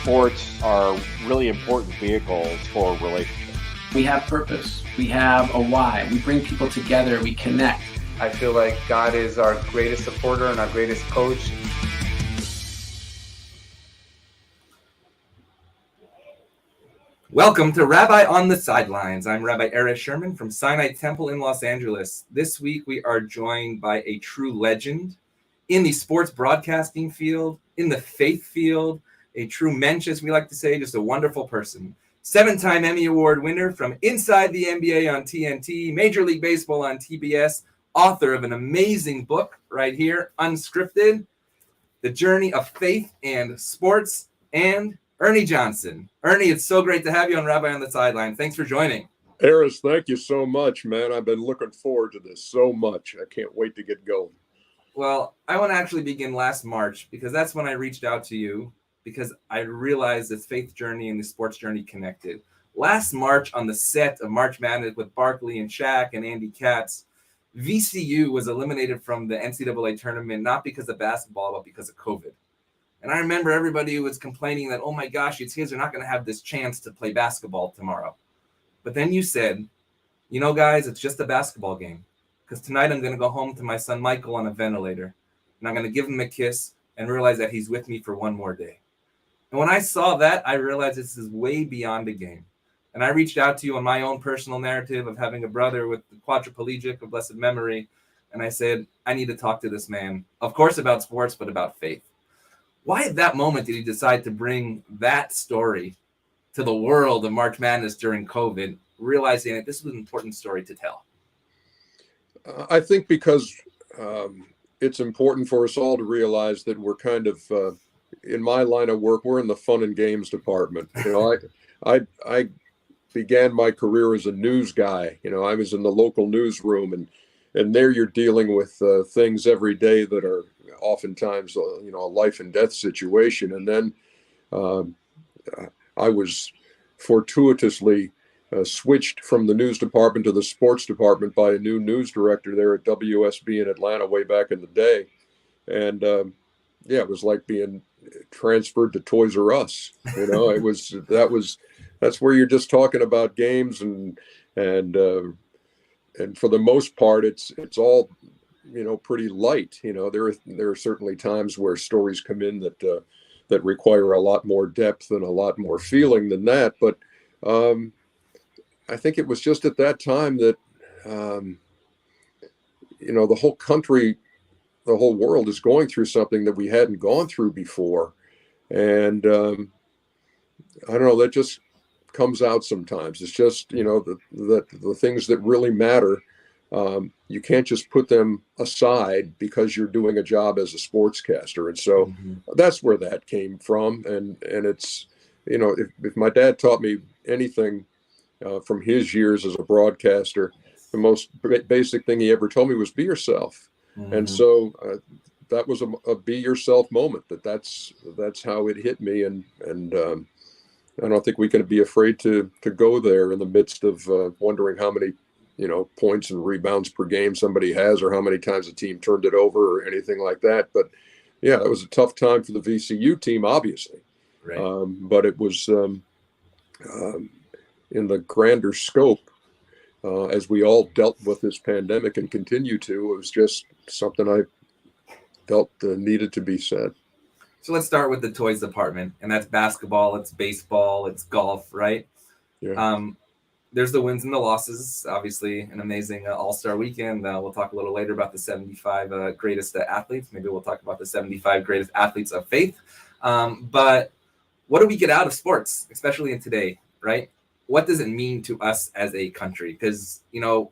sports are really important vehicles for relationships. We have purpose. We have a why. We bring people together. We connect. I feel like God is our greatest supporter and our greatest coach. Welcome to Rabbi on the Sidelines. I'm Rabbi Ernie Sherman from Sinai Temple in Los Angeles. This week we are joined by a true legend in the sports broadcasting field, in the faith field, a true mensch, as we like to say, just a wonderful person. 7-time Emmy Award winner from Inside the NBA on TNT, Major League Baseball on TBS, author of an amazing book right here, Unscripted, The Journey of Faith and Sports, and Ernie Johnson. Ernie, it's so great to have you on Rabbi on the Sideline. Thanks for joining. Eris, thank you so much, man. I've been looking forward to this so much. I can't wait to get going. Well, I want to actually begin last March because that's when I reached out to you because I realized this faith journey and the sports journey connected. Last March on the set of March Madness with Barkley and Shaq and Andy Katz, VCU was eliminated from the NCAA tournament, not because of basketball, but because of COVID. And I remember everybody was complaining that, oh my gosh, these kids are not going to have this chance to play basketball tomorrow. But then you said, you know, guys, it's just a basketball game. Because tonight I'm going to go home to my son Michael on a ventilator. And I'm going to give him a kiss and realize that he's with me for one more day. And when I saw that, I realized this is way beyond a game. And I reached out to you on my own personal narrative of having a brother with the quadriplegic of blessed memory. And I said, I need to talk to this man, of course, about sports, but about faith. Why at that moment did you decide to bring that story to the world of March Madness during COVID, realizing that this was an important story to tell? I think because it's important for us all to realize that we're kind of, in my line of work, we're in the fun and games department. You know, I began my career as a news guy. You know, I was in the local newsroom, and there you're dealing with things every day that are oftentimes, you know, a life and death situation. And then I was fortuitously switched from the news department to the sports department by a new news director there at WSB in Atlanta way back in the day. And yeah, it was like being transferred to Toys R Us. You know, that's where you're just talking about games and for the most part, it's all, you know, pretty light. You know, there are certainly times where stories come in that require a lot more depth and a lot more feeling than that. But I think it was just at that time that, you know, the whole country, the whole world is going through something that we hadn't gone through before. And I don't know, that just comes out sometimes. It's just, you know, the things that really matter, you can't just put them aside because you're doing a job as a sportscaster. And so that's where that came from. And it's, you know, if my dad taught me anything from his years as a broadcaster, the most basic thing he ever told me was be yourself. And so that was a be yourself moment. That's how it hit me. And I don't think we can be afraid to go there in the midst of wondering how many, you know, points and rebounds per game somebody has, or how many times a team turned it over, or anything like that. But yeah, it was a tough time for the VCU team, obviously. Right. But it was in the grander scope, as we all dealt with this pandemic and continue to, it was just something I felt needed to be said. So let's start with the toys department, and that's basketball, it's baseball, it's golf, right? Yeah. There's the wins and the losses. Obviously, an amazing All-Star weekend. We'll talk a little later about the 75 greatest athletes. Maybe we'll talk about the 75 greatest athletes of faith. But what do we get out of sports, especially in today, right? What does it mean to us as a country? Because, you know,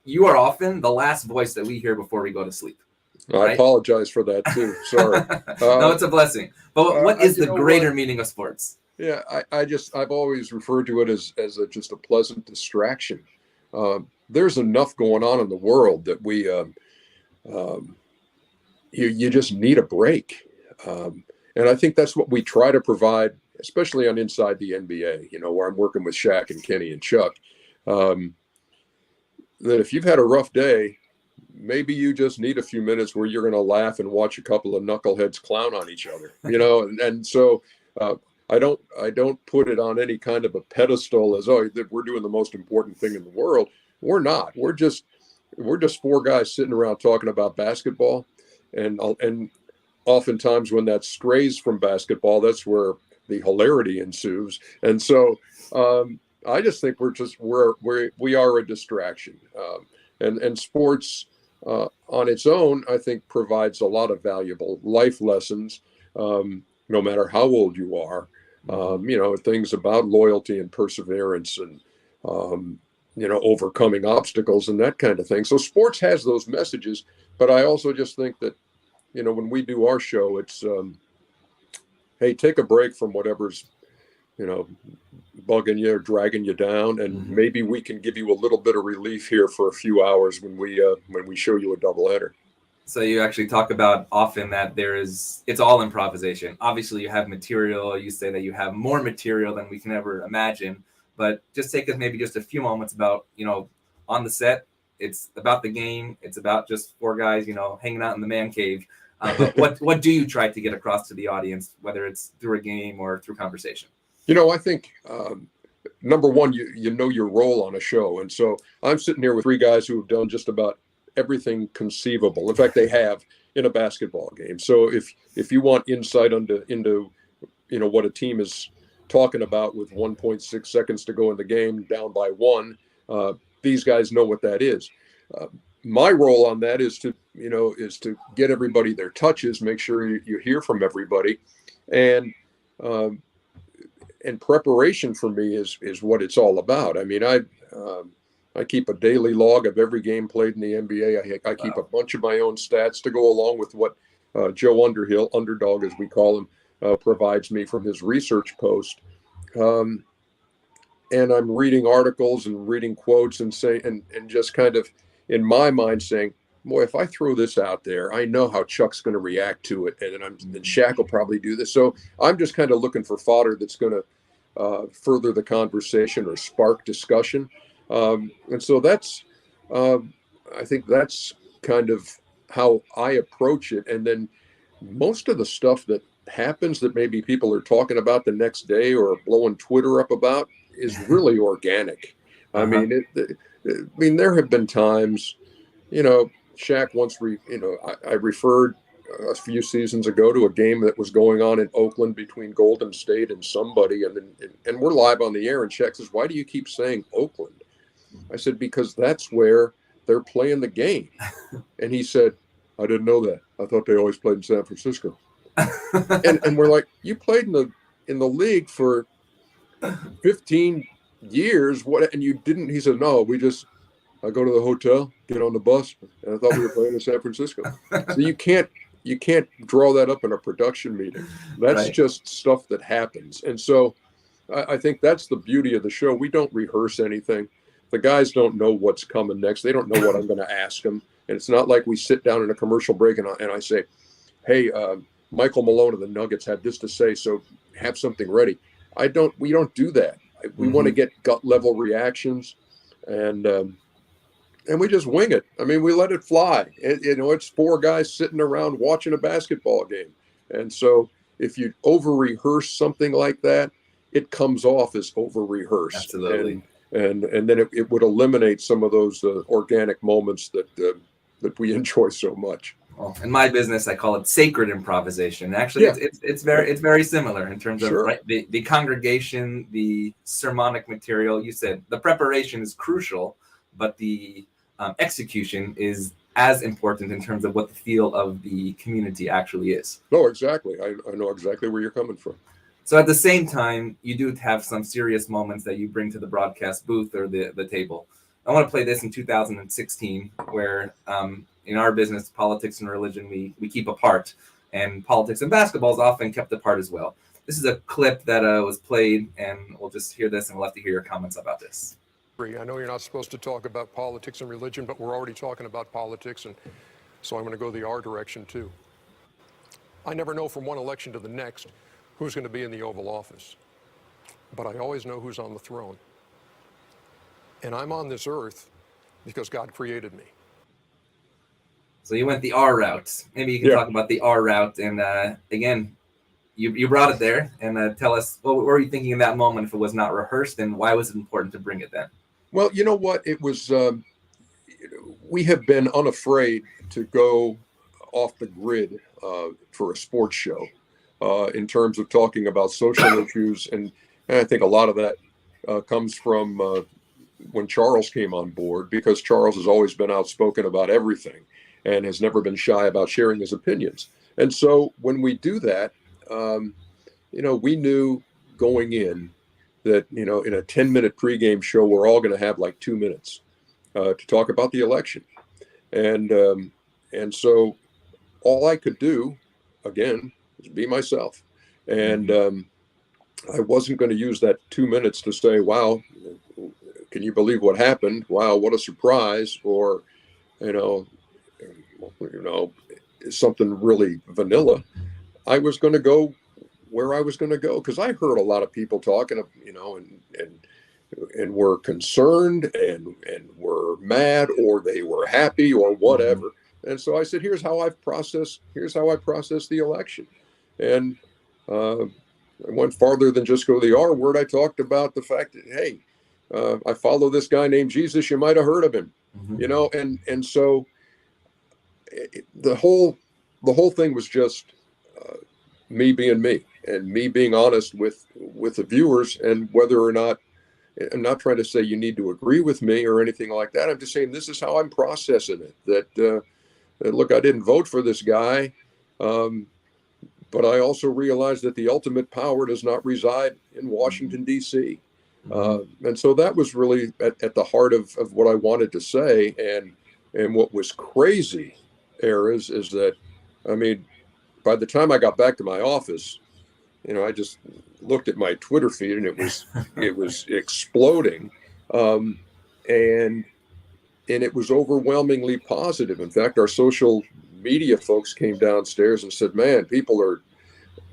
you are often the last voice that we hear before we go to sleep. Right? I apologize for that too. Sorry. No, it's a blessing. But what is the greater meaning of sports? Yeah, I've always referred to it as just a pleasant distraction. There's enough going on in the world that we you just need a break. And I think that's what we try to provide, especially on Inside the NBA, you know, where I'm working with Shaq and Kenny and Chuck, that if you've had a rough day, maybe you just need a few minutes where you're going to laugh and watch a couple of knuckleheads clown on each other, you know? And so I don't put it on any kind of a pedestal as, oh, that we're doing the most important thing in the world. We're not. We're just four guys sitting around talking about basketball, and oftentimes when that strays from basketball, that's where the hilarity ensues. And so I just think we are a distraction, and sports on its own, I think, provides a lot of valuable life lessons, no matter how old you are. Things about loyalty and perseverance and overcoming obstacles and that kind of thing. So sports has those messages, but I also just think that, when we do our show, it's, hey, take a break from whatever's, bugging you or dragging you down. And maybe we can give you a little bit of relief here for a few hours when we show you a doubleheader. So you actually talk about often that it's all improvisation. Obviously you have material. You say that you have more material than we can ever imagine, but just take us maybe just a few moments about, on the set, it's about the game. It's about just four guys, hanging out in the man cave. But what do you try to get across to the audience, whether it's through a game or through conversation? I think number one, you know your role on a show. And so I'm sitting here with three guys who have done just about everything conceivable. In fact, they have in a basketball game. So if you want insight into what a team is talking about with 1.6 seconds to go in the game, down by one, these guys know what that is. My role on that is to get everybody their touches, make sure you hear from everybody, and preparation for me is what it's all about. I mean, I keep a daily log of every game played in the NBA. I keep a bunch of my own stats to go along with what Joe Underhill, Underdog as we call him, provides me from his research post. And I'm reading articles and reading quotes and just kind of in my mind saying, boy, if I throw this out there, I know how Chuck's going to react to it. And Shaq will probably do this. So I'm just kind of looking for fodder that's going to further the conversation or spark discussion. And so that's, I think that's kind of how I approach it. And then most of the stuff that happens that maybe people are talking about the next day or blowing Twitter up about is really organic. I mean, there have been times, Shaq once, I referred a few seasons ago to a game that was going on in Oakland between Golden State and somebody. And we're live on the air and Shaq says, why do you keep saying Oakland? I said, because that's where they're playing the game. And he said, I didn't know that. I thought they always played in San Francisco. and we're like, you played in the league for 15 years. What? And you didn't? He said, no, I go to the hotel, get on the bus, and I thought we were playing in San Francisco. So you can't draw that up in a production meeting. That's right. Just stuff that happens. And so I think that's the beauty of the show. We don't rehearse anything. The guys don't know what's coming next. They don't know what I'm going to ask them. And it's not like we sit down in a commercial break and I say, hey, Michael Malone of the Nuggets had this to say, so have something ready. We don't do that. We want to get gut level reactions and we just wing it. I mean, we let it fly. It's four guys sitting around watching a basketball game. And so if you over rehearse something like that, it comes off as over rehearsed. Absolutely. And then it would eliminate some of those organic moments that we enjoy so much. Well, in my business, I call it sacred improvisation. Actually, it's very similar in terms of the congregation, the sermonic material. You said the preparation is crucial, but the execution is as important in terms of what the feel of the community actually is. No, exactly. I know exactly where you're coming from. So at the same time, you do have some serious moments that you bring to the broadcast booth or the table. I want to play this in 2016, where in our business, politics and religion, we keep apart, and politics and basketball is often kept apart as well. This is a clip that was played, and we'll just hear this, and we'll have to hear your comments about this. I know you're not supposed to talk about politics and religion, but we're already talking about politics, and so I'm going to go the R direction too. I never know from one election to the next who's going to be in the Oval Office, but I always know who's on the throne. And I'm on this earth because God created me. So you went the R route. Maybe you can talk about the R route. And again, you brought it there, and tell us what were you thinking in that moment if it was not rehearsed, and why was it important to bring it then? Well, you know what? It was, we have been unafraid to go off the grid for a sports show in terms of talking about social issues. And I think a lot of that comes from when Charles came on board, because Charles has always been outspoken about everything and has never been shy about sharing his opinions. And so when we do that, we knew going in that, in a 10-minute pregame show, we're all going to have like 2 minutes to talk about the election. And so all I could do, again, is be myself. And I wasn't going to use that 2 minutes to say, wow, can you believe what happened? Wow, what a surprise. Or, something really vanilla. I was going to go where I was going to go, because I heard a lot of people talking, and were concerned and were mad, or they were happy, or whatever. And so I said, here's how I process the election. And I went farther than just go the R word. I talked about the fact that, hey, I follow this guy named Jesus. You might have heard of him, and so the whole thing was just me being me, and me being honest with the viewers. And whether or not, I'm not trying to say you need to agree with me or anything like that. I'm just saying this is how I'm processing it. That look, I didn't vote for this guy, but I also realized that the ultimate power does not reside in Washington, D.C. And so that was really at the heart of what I wanted to say. And what was crazy, Eras, is that, I mean, by the time I got back to my office, I just looked at my Twitter feed, and it was exploding. And it was overwhelmingly positive. In fact, our social media folks came downstairs and said, man, people are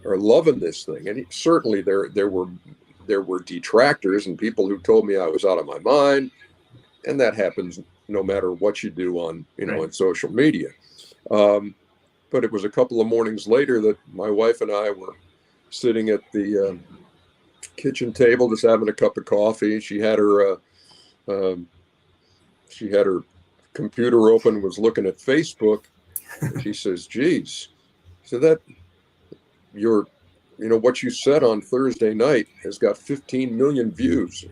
loving this thing. And certainly there were detractors and people who told me I was out of my mind. And that happens no matter what you do on, on social media. But it was a couple of mornings later that my wife and I were sitting at the kitchen table, just having a cup of coffee. She had her computer open, was looking at Facebook. And she says, geez, so that what you said on Thursday night has got 15 million views.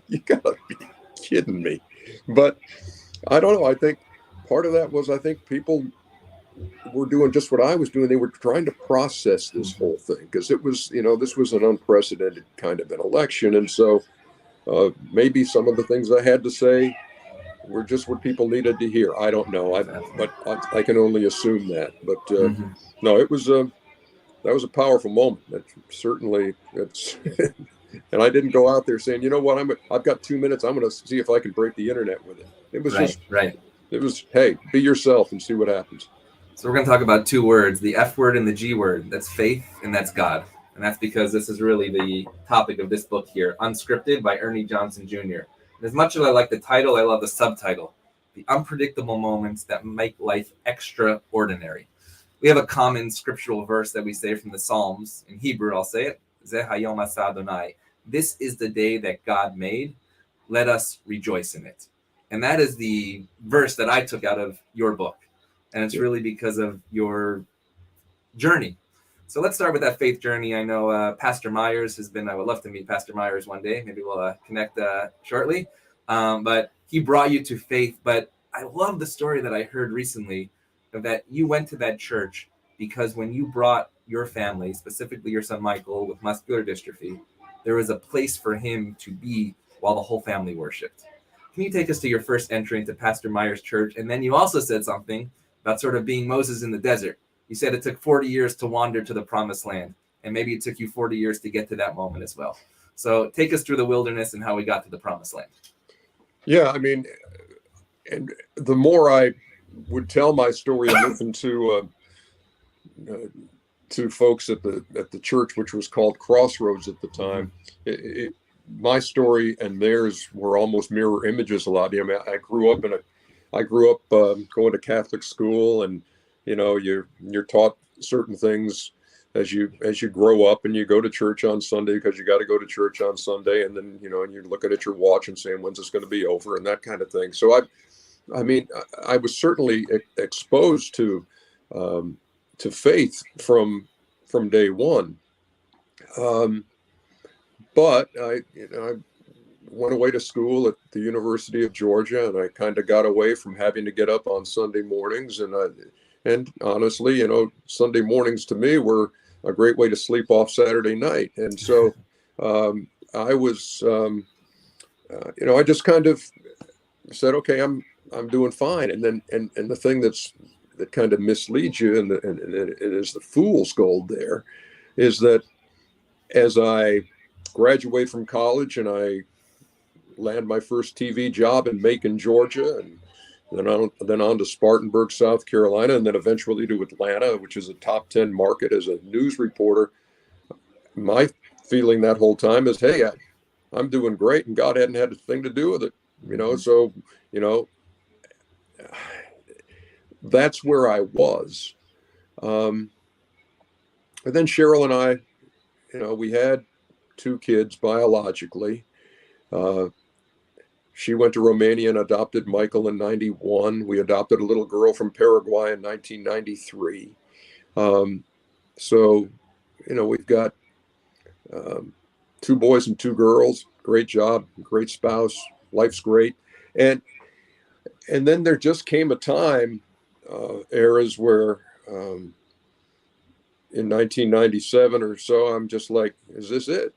You gotta be kidding me. But I don't know. I think part of that was, I think people were doing just what I was doing. They were trying to process this whole thing, because it was, this was an unprecedented kind of an election. And so maybe some of the things I had to say were just what people needed to hear. I don't know. But I can only assume that. But no, it was that was a powerful moment. That certainly, and I didn't go out there saying, you know what, I've got 2 minutes. I'm going to see if I can break the internet with it. It was It was, hey, be yourself and see what happens. So we're going to talk about two words, the F word and the G word. That's faith and that's God. And that's because this is really the topic of this book here, Unscripted by Ernie Johnson Jr. And as much as I like the title, I love the subtitle, The Unpredictable Moments That Make Life Extraordinary. We have a common scriptural verse that we say from the Psalms. In Hebrew, I'll say it. Zeh hayom aseh Adonai. This is the day that God made. Let us rejoice in it. And that is the verse that I took out of your book. And it's really because of your journey. So let's start with that faith journey. I know Pastor Myers has been, I would love to meet Pastor Myers one day. Maybe we'll connect shortly. But he brought you to faith. But I love the story that I heard recently of that you went to that church because when you brought your family, specifically your son Michael with muscular dystrophy, there was a place for him to be while the whole family worshiped. Can you take us to your first entry into Pastor Myers' church? And then you also said something about sort of being Moses in the desert. You said it took 40 years to wander to the promised land, and maybe it took you 40 years to get to that moment as well. So take us through the wilderness and how we got to the promised land. Yeah, I mean, and the more I would tell my story and listen to folks at the church, which was called Crossroads at the time, my story and theirs were almost mirror images a lot. I mean, I grew up going to Catholic school, and you're taught certain things as you grow up and you go to church on Sunday because you got to go to church on Sunday, and then and you're looking at your watch and saying, when's this going to be over, and that kind of thing. So I mean, I was certainly exposed to faith from day one. But I went away to school at the University of Georgia, and I kind of got away from having to get up on Sunday mornings. And honestly, Sunday mornings to me were a great way to sleep off Saturday night. And so I was, I just kind of said, okay, I'm doing fine. And then, and the thing that kind of misleads you, and it is the fool's gold there, is that as I graduate from college and I land my first TV job in Macon, Georgia, and then on to Spartanburg, South Carolina, and then eventually to Atlanta, which is a top 10 market as a news reporter. My feeling that whole time is, hey, I'm doing great, and God hadn't had a thing to do with it, So, that's where I was. And then Cheryl and I, we had 2 kids biologically. She went to Romania and adopted Michael in 91. We adopted a little girl from Paraguay in 1993. So, we've got 2 boys and 2 girls. Great job, great spouse, life's great. And then there just came a time, eras where in 1997 or so, I'm just like, is this it?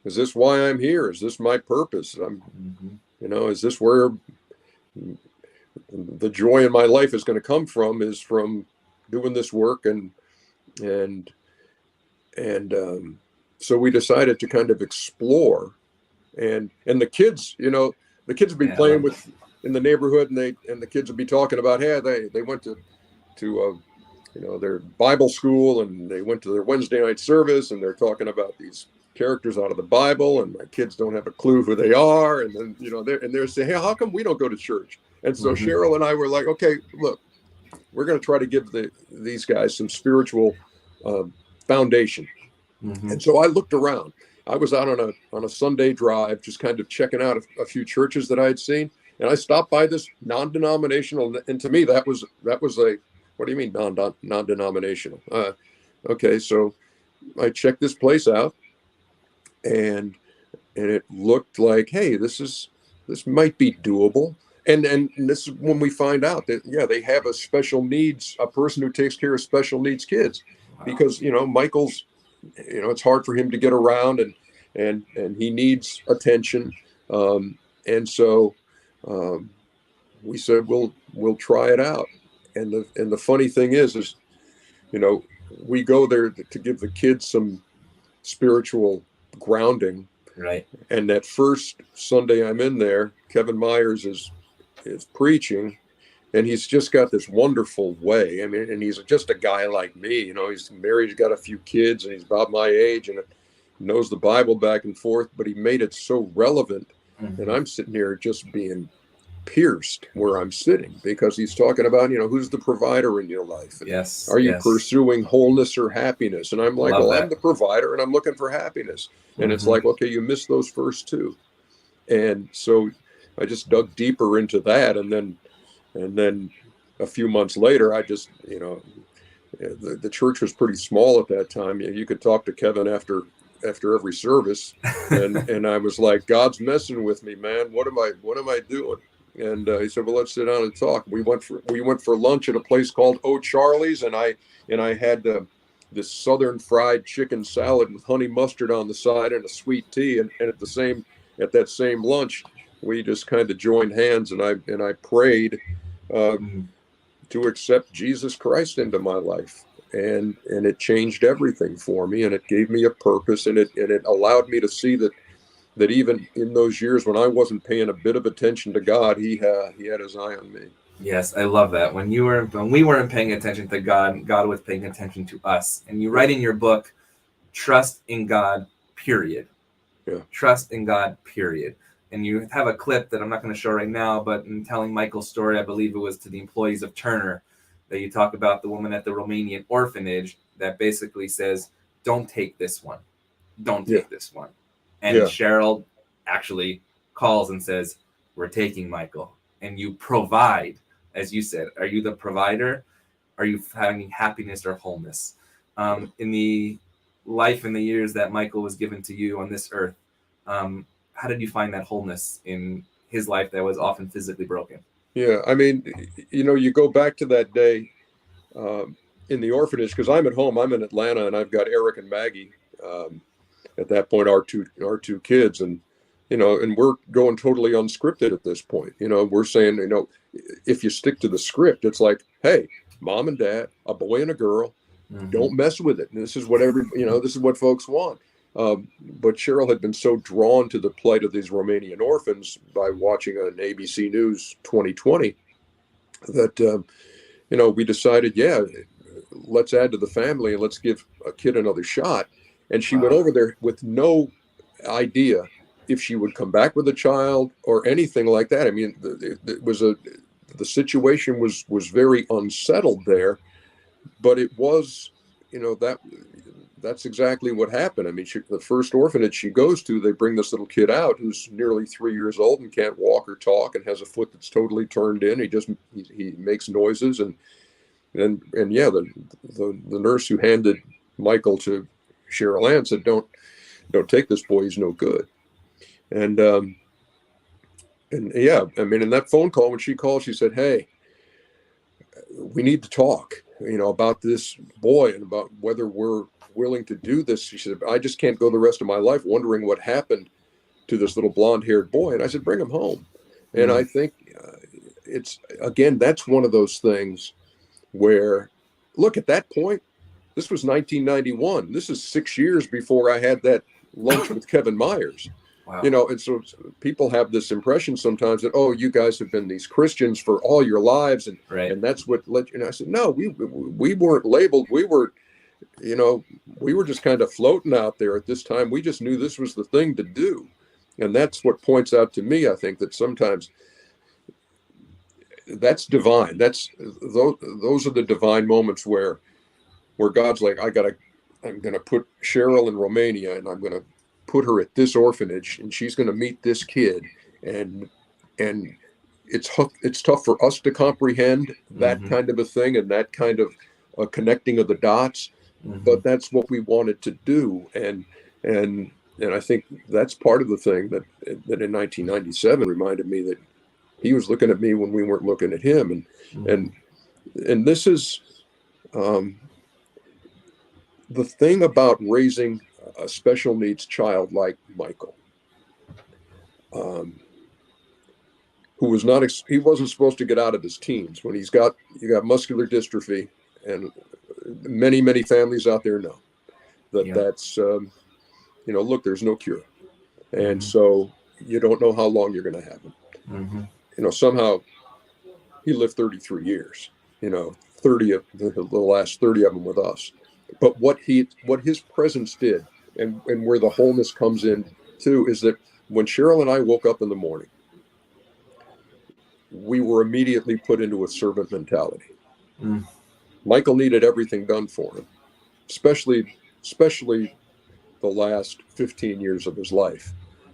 Is this why I'm here? Is this my purpose? Is this where the joy in my life is going to come from? Is from doing this work, and so we decided to kind of explore, and the kids, the kids would be playing with in the neighborhood, and the kids would be talking about, hey, they went to their Bible school, and they went to their Wednesday night service, and they're talking about these characters out of the Bible, and my kids don't have a clue who they are, and then they're saying, hey, how come we don't go to church? And so Cheryl and I were like, okay, look, we're going to try to give these guys some spiritual foundation. And so I looked around. I was out on a Sunday drive, just kind of checking out a few churches that I had seen, and I stopped by this non-denominational, and to me that was a, what do you mean non-denominational? Okay, so I checked this place out, and it looked like, hey, this might be doable. And this is when we find out that, they have a person who takes care of special needs kids. Wow. Because, Michael's, it's hard for him to get around, and he needs attention. And so we said, we'll try it out. And the funny thing is, we go there to give the kids some spiritual grounding. Right. And that first Sunday I'm in there, Kevin Myers is preaching, and he's just got this wonderful way. I mean, and he's just a guy like me, he's married, he's got a few kids, and he's about my age, and knows the Bible back and forth, but he made it so relevant. And I'm sitting here just being pierced where I'm sitting, because he's talking about, who's the provider in your life? Yes. Are you pursuing wholeness or happiness? And I'm like, I'm the provider, and I'm looking for happiness. And it's like, okay, you missed those first 2. And so I just dug deeper into that. And then a few months later, I just, the church was pretty small at that time. You could talk to Kevin after every service. And I was like, God's messing with me, man. What am I doing? And he said, well, let's sit down and talk. We went for lunch at a place called O'Charlie's, and I had this southern fried chicken salad with honey mustard on the side and a sweet tea. And at that same lunch, we just kind of joined hands, and I prayed to accept Jesus Christ into my life. And it changed everything for me, and it gave me a purpose, and it allowed me to see that even in those years when I wasn't paying a bit of attention to God, he had his eye on me. Yes, I love that. When we weren't paying attention to God, God was paying attention to us. And you write in your book, trust in God, period. Yeah. Trust in God, period. And you have a clip that I'm not going to show right now, but in telling Michael's story, I believe it was to the employees of Turner, that you talk about the woman at the Romanian orphanage that basically says, don't take this one. Don't take this one. And Cheryl actually calls and says, we're taking Michael. And you provide, as you said. Are you the provider? Are you finding happiness or wholeness? In the life and the years that Michael was given to you on this earth, how did you find that wholeness in his life that was often physically broken? Yeah, I mean, you go back to that day in the orphanage, because I'm at home. I'm in Atlanta, and I've got Eric and Maggie. At that point, our two kids, and and we're going totally unscripted at this point. We're saying, if you stick to the script, it's like, hey, mom and dad, a boy and a girl, don't mess with it. And this is what this is what folks want. But Cheryl had been so drawn to the plight of these Romanian orphans by watching an ABC News 2020 that, we decided, let's add to the family and let's give a kid another shot. And she went over there with no idea if she would come back with a child or anything like that. I mean, the situation was very unsettled there, but it was, that's exactly what happened. I mean, the first orphanage she goes to, they bring this little kid out who's nearly 3 years old and can't walk or talk and has a foot that's totally turned in. He makes noises the nurse who handed Michael to Cheryl Ann said, don't take this boy, he's no good. And I mean, in that phone call, when she called, she said, hey, we need to talk, about this boy and about whether we're willing to do this. She said, I just can't go the rest of my life wondering what happened to this little blonde-haired boy. And I said, bring him home. And I think that's one of those things where, look, at that point, this was 1991. This is 6 years before I had that lunch with Kevin Myers. Wow. And so people have this impression sometimes that, oh, you guys have been these Christians for all your lives. And that's what I said, no, we weren't labeled. We were just kind of floating out there at this time. We just knew this was the thing to do. And that's what points out to me, I think, that sometimes that's divine. Those are the divine moments where God's like, I'm going to put Cheryl in Romania and I'm going to put her at this orphanage and she's going to meet this kid. And it's tough for us to comprehend that kind of a thing and that kind of a connecting of the dots, but that's what we wanted to do. And I think that's part of the thing that in 1997 reminded me that he was looking at me when we weren't looking at him. And this is, the thing about raising a special needs child like Michael, who he wasn't supposed to get out of his teens when you got muscular dystrophy, and many, many families out there know that's, look, there's no cure. And so you don't know how long you're going to have him. Somehow he lived 33 years, 30 of the last 30 of them with us. But what his presence did, and where the wholeness comes in too, is that when Cheryl and I woke up in the morning, we were immediately put into a servant mentality. Michael needed everything done for him, especially the last 15 years of his life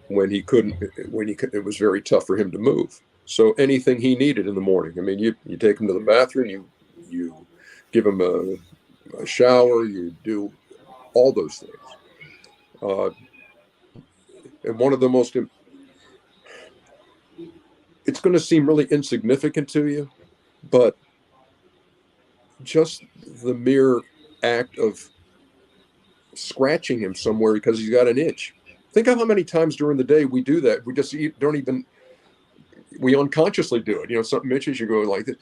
when it was very tough for him to move. So anything he needed in the morning, I mean, you take him to the bathroom, you give him a shower, you do all those things. And one of the most, it's going to seem really insignificant to you, but just the mere act of scratching him somewhere because he's got an itch. Think of how many times during the day we do that. We just we unconsciously do it. Something itches, you go like this.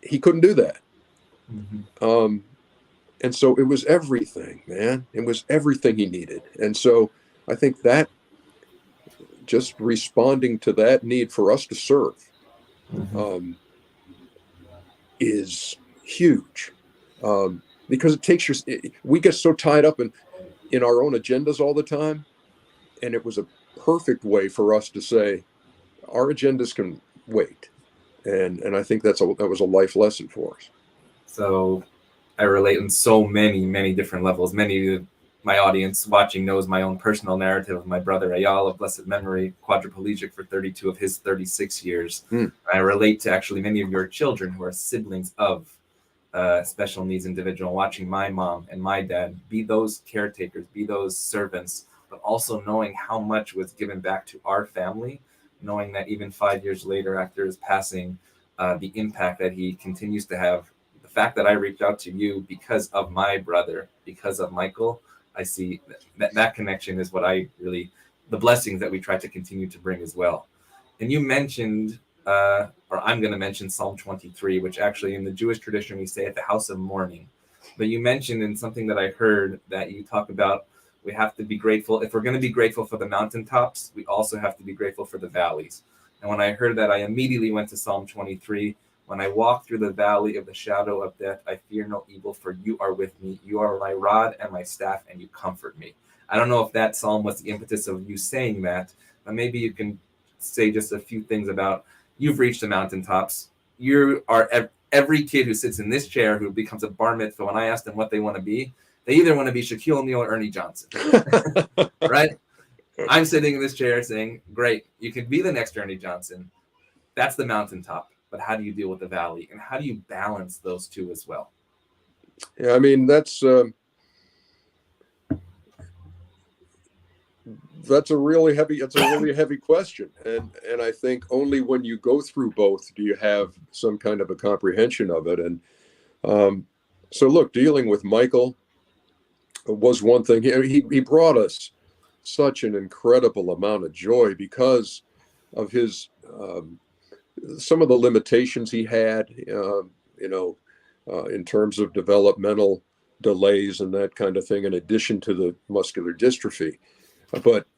He couldn't do that. And so it was everything, man. It was everything he needed. And so I think that just responding to that need for us to serve is huge. Because it takes we get so tied up in our own agendas all the time. And it was a perfect way for us to say, our agendas can wait. And I think that was a life lesson for us. So I relate on so many different levels. Many of my audience watching knows my own personal narrative of my brother Ayal of blessed memory, quadriplegic for 32 of his 36 years. I relate to actually many of your children who are siblings of special needs individual, watching my mom and my dad be those caretakers, be those servants, but also knowing how much was given back to our family, knowing that even 5 years later after his passing, the impact that he continues to have. The fact that I reached out to you because of my brother, because of Michael, I see that connection is what I really, the blessings that we try to continue to bring as well. And you mentioned, or I'm going to mention Psalm 23, which actually in the Jewish tradition we say at the house of mourning. But you mentioned in something that I heard that you talk about, we have to be grateful. If we're going to be grateful for the mountaintops, we also have to be grateful for the valleys. And when I heard that, I immediately went to Psalm 23. When I walk through the valley of the shadow of death, I fear no evil, for you are with me. You are my rod and my staff, and you comfort me. I don't know if that psalm was the impetus of you saying that, but maybe you can say just a few things about, you've reached the mountaintops. You are every kid who sits in this chair who becomes a bar mitzvah. When I ask them what they want to be, they either want to be Shaquille O'Neal or Ernie Johnson, right? I'm sitting in this chair saying, great, you can be the next Ernie Johnson. That's the mountaintop. But how do you deal with the valley? And how do you balance those two as well? Yeah, I mean, that's a really heavy question. And I think only when you go through both do you have some kind of a comprehension of it. And so look, dealing with Michael was one thing. He brought us such an incredible amount of joy because of his some of the limitations he had, in terms of developmental delays and that kind of thing, in addition to the muscular dystrophy. But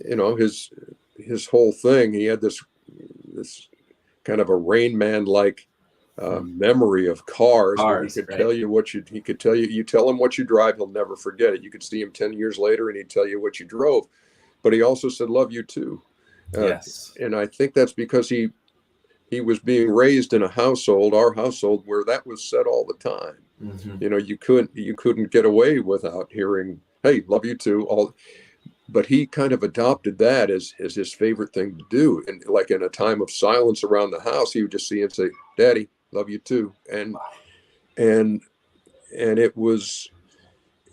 his whole thing, he had this kind of a Rain Man like memory of cars. Where he could tell you you tell him what you drive, he'll never forget it. You could see him 10 years later and he'd tell you what you drove. But he also said, love you too. Yes. And I think that's because he was being raised in our household, where that was said all the time. Mm-hmm. You couldn't get away without hearing, hey, love you too. But he kind of adopted that as his favorite thing to do. And like in a time of silence around the house, he would just see and say, Daddy, love you too. And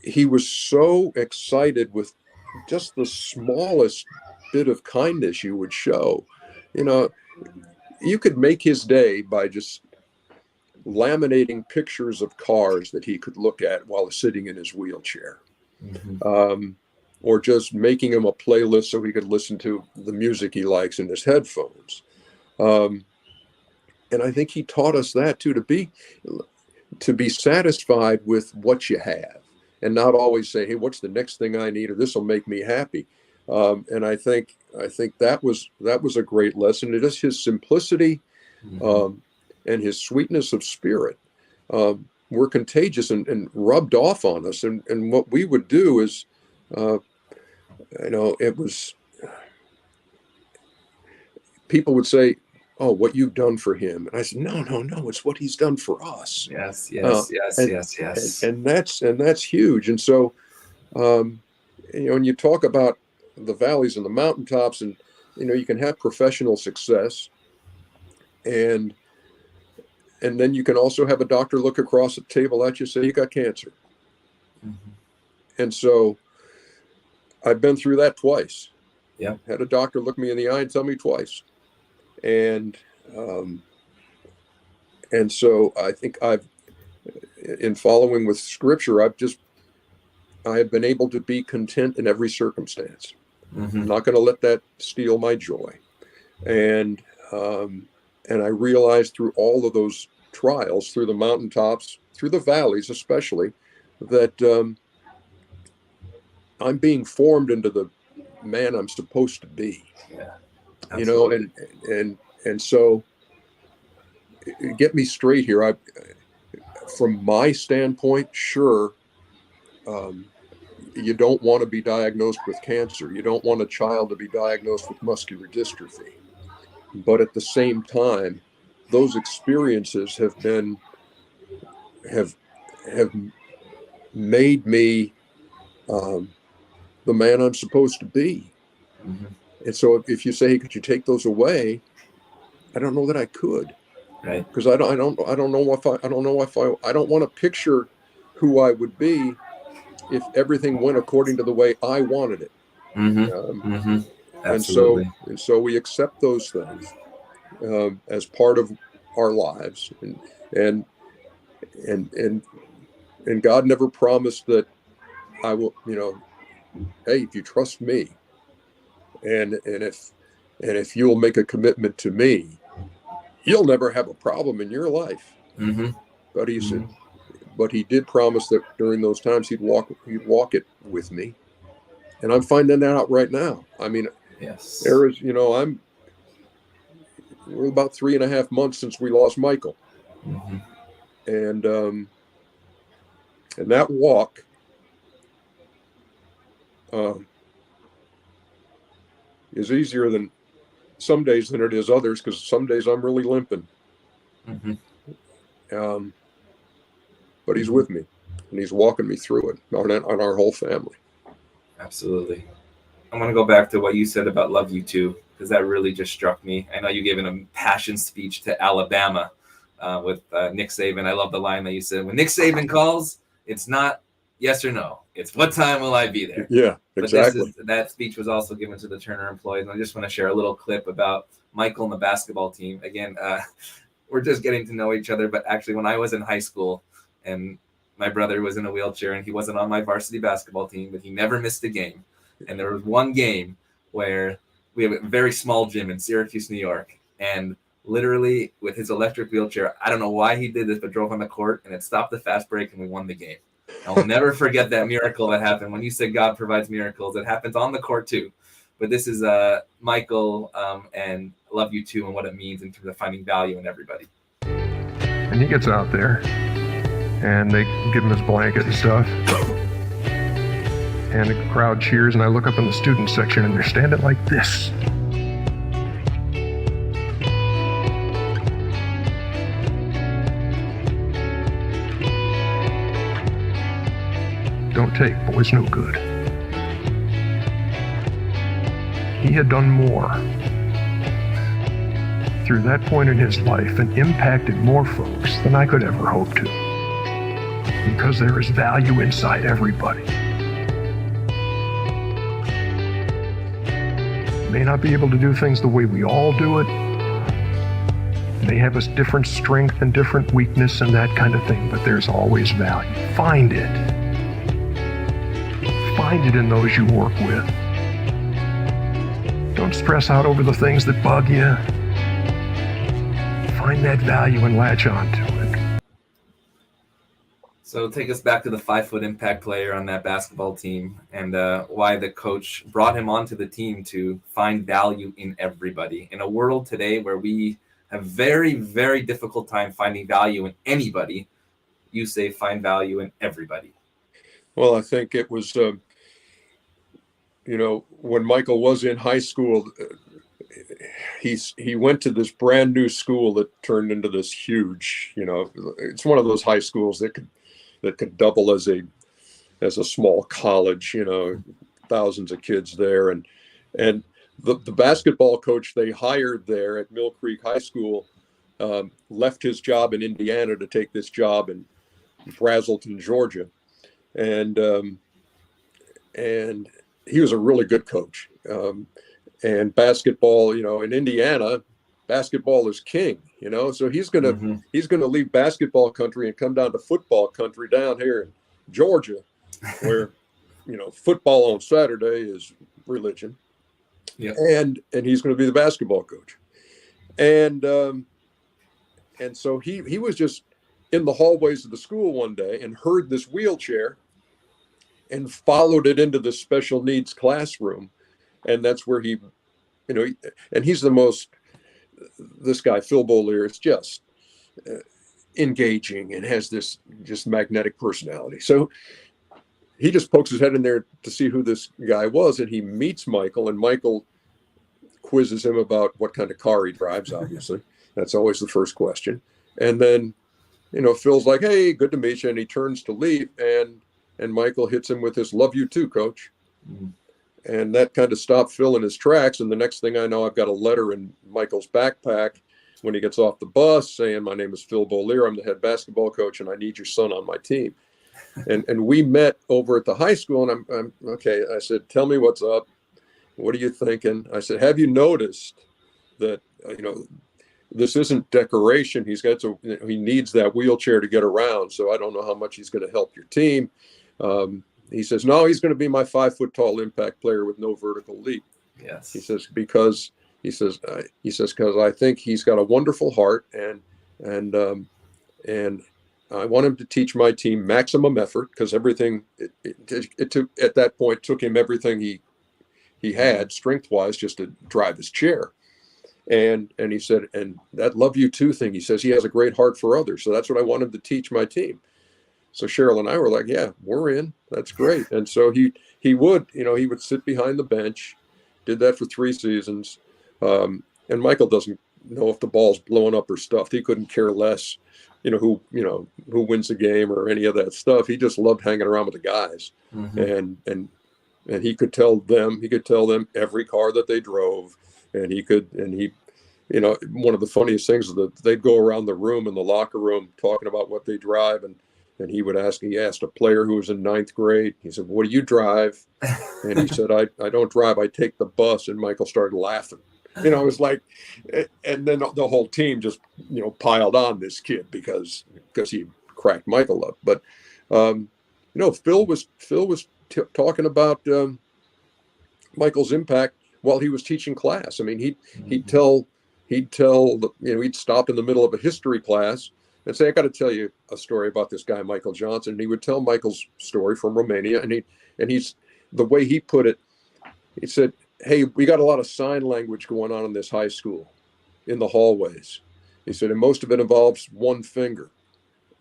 he was so excited with just the smallest bit of kindness you would show. You could make his day by just laminating pictures of cars that he could look at while sitting in his wheelchair. Mm-hmm. Or just making him a playlist so he could listen to the music he likes in his headphones. And I think he taught us that too, to be satisfied with what you have and not always say, hey, what's the next thing I need, or this will make me happy. And I think that was a great lesson. It is his simplicity, mm-hmm. And his sweetness of spirit were contagious and rubbed off on us. And what we would do is, it was, people would say, oh, what you've done for him. And I said, no, it's what he's done for us. Yes. And that's huge. And so, when you talk about the valleys and the mountaintops, and you can have professional success, and then you can also have a doctor look across the table at you and say, you got cancer. Mm-hmm. And so I've been through that twice. Yeah. Had a doctor look me in the eye and tell me twice. And so I think in following with scripture, I have been able to be content in every circumstance. Mm-hmm. I'm not going to let that steal my joy. And I realized through all of those trials, through the mountaintops, through the valleys especially, that I'm being formed into the man I'm supposed to be. Yeah, and so get me straight here. From my standpoint, sure, you don't want to be diagnosed with cancer. You don't want a child to be diagnosed with muscular dystrophy. But at the same time, those experiences have made me the man I'm supposed to be. Mm-hmm. And so if you say, hey, could you take those away? I don't know that I could. Right. Because I don't know if I don't want to picture who I would be if everything went according to the way I wanted it. Mm-hmm. Mm-hmm. Absolutely. And so we accept those things as part of our lives, and God never promised that I will, hey, if you trust me, and if you'll make a commitment to me, you'll never have a problem in your life. Mm-hmm. But he said, but he did promise that during those times he'd walk it with me, and I'm finding that out right now. I mean, yes, there is, we're about 3.5 months since we lost Michael, and that walk is easier than some days than it is others, because some days I'm really limping. But he's with me, and he's walking me through it on our whole family. Absolutely. I want to go back to what you said about Love You Too, because that really just struck me. I know you gave an impassioned speech to Alabama with Nick Saban. I love the line that you said, when Nick Saban calls, it's not yes or no. It's what time will I be there? Yeah, exactly. But that speech was also given to the Turner employees. And I just want to share a little clip about Michael and the basketball team. Again, we're just getting to know each other. But actually, when I was in high school and my brother was in a wheelchair and he wasn't on my varsity basketball team, but he never missed a game. And there was one game where we have a very small gym in Syracuse, New York. And literally with his electric wheelchair, I don't know why he did this, but drove on the court and it stopped the fast break and we won the game. I'll never forget that miracle that happened. When you said God provides miracles, it happens on the court too. But this is Michael and Love You Too and what it means in terms of finding value in everybody. And he gets out there and they give him his blanket and stuff. And the crowd cheers, and I look up in the student section and they're standing like this. Don't take boys no good. He had done more through that point in his life and impacted more folks than I could ever hope to. Because there is value inside everybody. May not be able to do things the way we all do it. May have a different strength and different weakness and that kind of thing, but there's always value. Find it. Find it in those you work with. Don't stress out over the things that bug you. Find that value and latch on to it. So take us back to the 5-foot impact player on that basketball team and why the coach brought him onto the team to find value in everybody. In a world today where we have very, very difficult time finding value in anybody, you say find value in everybody. Well, I think it was, when Michael was in high school, he went to this brand new school that turned into this huge, it's one of those high schools that could double as a small college, thousands of kids there. And the basketball coach they hired there at Mill Creek High School left his job in Indiana to take this job in Brazelton, Georgia. And he was a really good coach. And basketball, in Indiana, basketball is king, so he's gonna leave basketball country and come down to football country down here in Georgia, where football on Saturday is religion. Yeah. And he's going to be the basketball coach. And so he was just in the hallways of the school one day and heard this wheelchair and followed it into the special needs classroom. And that's where he, and he's this guy, Phil Beaulieu, is just engaging and has this just magnetic personality. So he just pokes his head in there to see who this guy was, and he meets Michael, and Michael quizzes him about what kind of car he drives, obviously. That's always the first question. And then, Phil's like, "Hey, good to meet you." And he turns to leave, and Michael hits him with this "Love you too, coach." And that kind of stopped Phil in his tracks. And the next thing I know, I've got a letter in Michael's backpack when he gets off the bus saying, "My name is Phil Beaulieu. I'm the head basketball coach, and I need your son on my team." And we met over at the high school, and I'm okay. I said, "Tell me what's up. What are you thinking?" I said, "Have you noticed that, this isn't decoration. He needs that wheelchair to get around. So I don't know how much he's going to help your team." He says, "No, he's going to be my 5 foot tall impact player with no vertical leap." Yes. He says, because I think he's got a wonderful heart, and I want him to teach my team maximum effort, because everything it took at that point took him everything he had strength wise just to drive his chair. And he said, and that "love you too" thing, he says he has a great heart for others. So that's what I want him to teach my team. So Cheryl and I were like, "Yeah, we're in. That's great." And so he would sit behind the bench, did that for 3 seasons. And Michael doesn't know if the ball's blowing up or stuffed. He couldn't care less, who wins the game or any of that stuff. He just loved hanging around with the guys. And he could tell them every car that they drove. And one of the funniest things is that they'd go around the room in the locker room talking about what they drive. And he asked a player who was in 9th grade, he said, "What do you drive?" And he said, I don't drive, I take the bus." And Michael started laughing. It was like, and then the whole team just, piled on this kid because he cracked Michael up. But, Phil was talking about Michael's impact while he was teaching class. I mean, he'd stop in the middle of a history class and say, "I got to tell you a story about this guy, Michael Johnson." And he would tell Michael's story from Romania. And he's the way he put it, he said, "Hey, we got a lot of sign language going on in this high school in the hallways." He said, "and most of it involves one finger,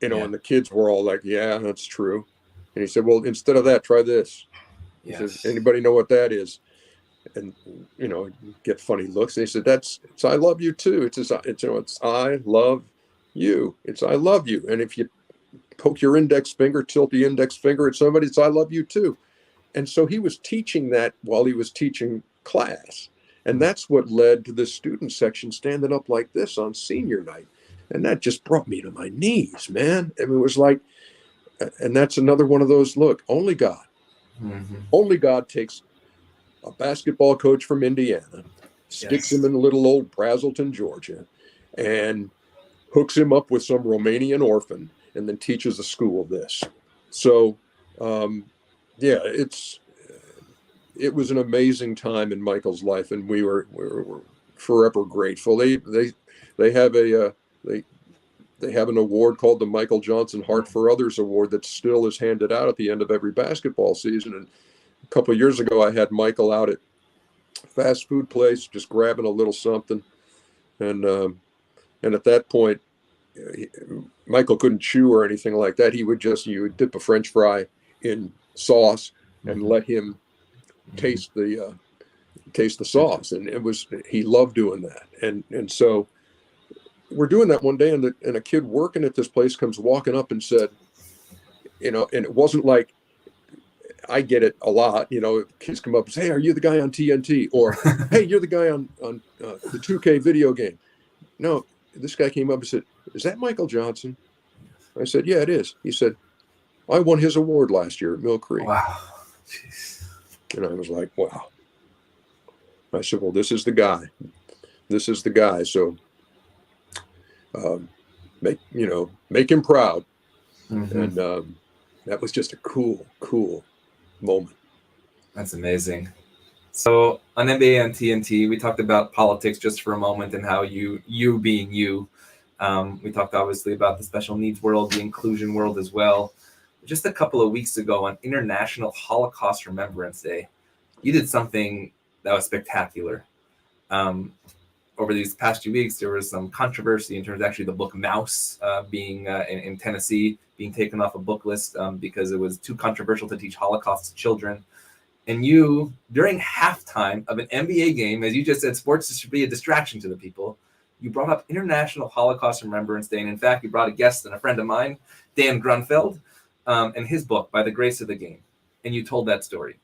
and the kids were all like, 'Yeah, that's true.' And he said, 'Well, instead of that, try this.' He says, 'Anybody know what that is?' And, get funny looks. And he said, it's "I love you too." It's "I love you." It's "I love you." And if you poke your index finger, tilt the index finger at somebody, it's "I love you too." And so he was teaching that while he was teaching class. And that's what led to the student section standing up like this on senior night. And that just brought me to my knees, man. I mean, it was like, and that's another one of those, look, only God takes a basketball coach from Indiana, sticks him in little old Brazelton, Georgia, and hooks him up with some Romanian orphan, and then teaches a school this. So, it was an amazing time in Michael's life, and we were forever grateful. They have an award called the Michael Johnson Heart for Others Award that still is handed out at the end of every basketball season. And a couple of years ago, I had Michael out at a fast food place just grabbing a little something, and at that point, Michael couldn't chew or anything like that. He would you would dip a French fry in sauce and let him taste the sauce, and he loved doing that. And so we're doing that one day, and a kid working at this place comes walking up and said, and it wasn't like, I get it a lot, kids come up and say, "Hey, are you the guy on TNT?" Or, "Hey, you're the guy on the 2K video game." No, this guy came up and said, "Is that Michael Johnson?" I said, "Yeah, it is." He said, "I won his award last year at Mill Creek." Wow. Jeez. And I was like, wow. I said, "Well, this is the guy. This is the guy. So make him proud." And that was just a cool moment. That's amazing. So on NBA and TNT, we talked about politics just for a moment and how you being you. We talked obviously about the special needs world, the inclusion world as well. Just a couple of weeks ago on International Holocaust Remembrance Day, you did something that was spectacular. Over these past 2 weeks, there was some controversy in terms of actually the book Mouse being in Tennessee, being taken off a book list because it was too controversial to teach Holocaust to children. And you, during halftime of an NBA game, as you just said, sports should be a distraction to the people. you brought up International Holocaust Remembrance Day. And in fact, you brought a guest and a friend of mine, Dan Grunfeld, and his book, By the Grace of the Game. And you told that story.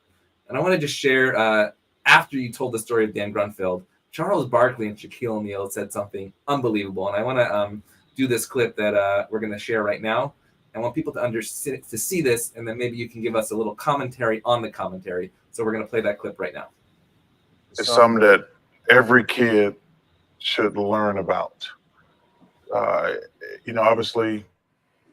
And I want to just share, after you told the story of Dan Grunfeld, Charles Barkley and Shaquille O'Neal said something unbelievable. And I want to do this clip that we're going to share right now. I want people to see this, and then maybe you can give us a little commentary on the commentary. So we're going to play that clip right now. It's something that every kid should learn about. Obviously,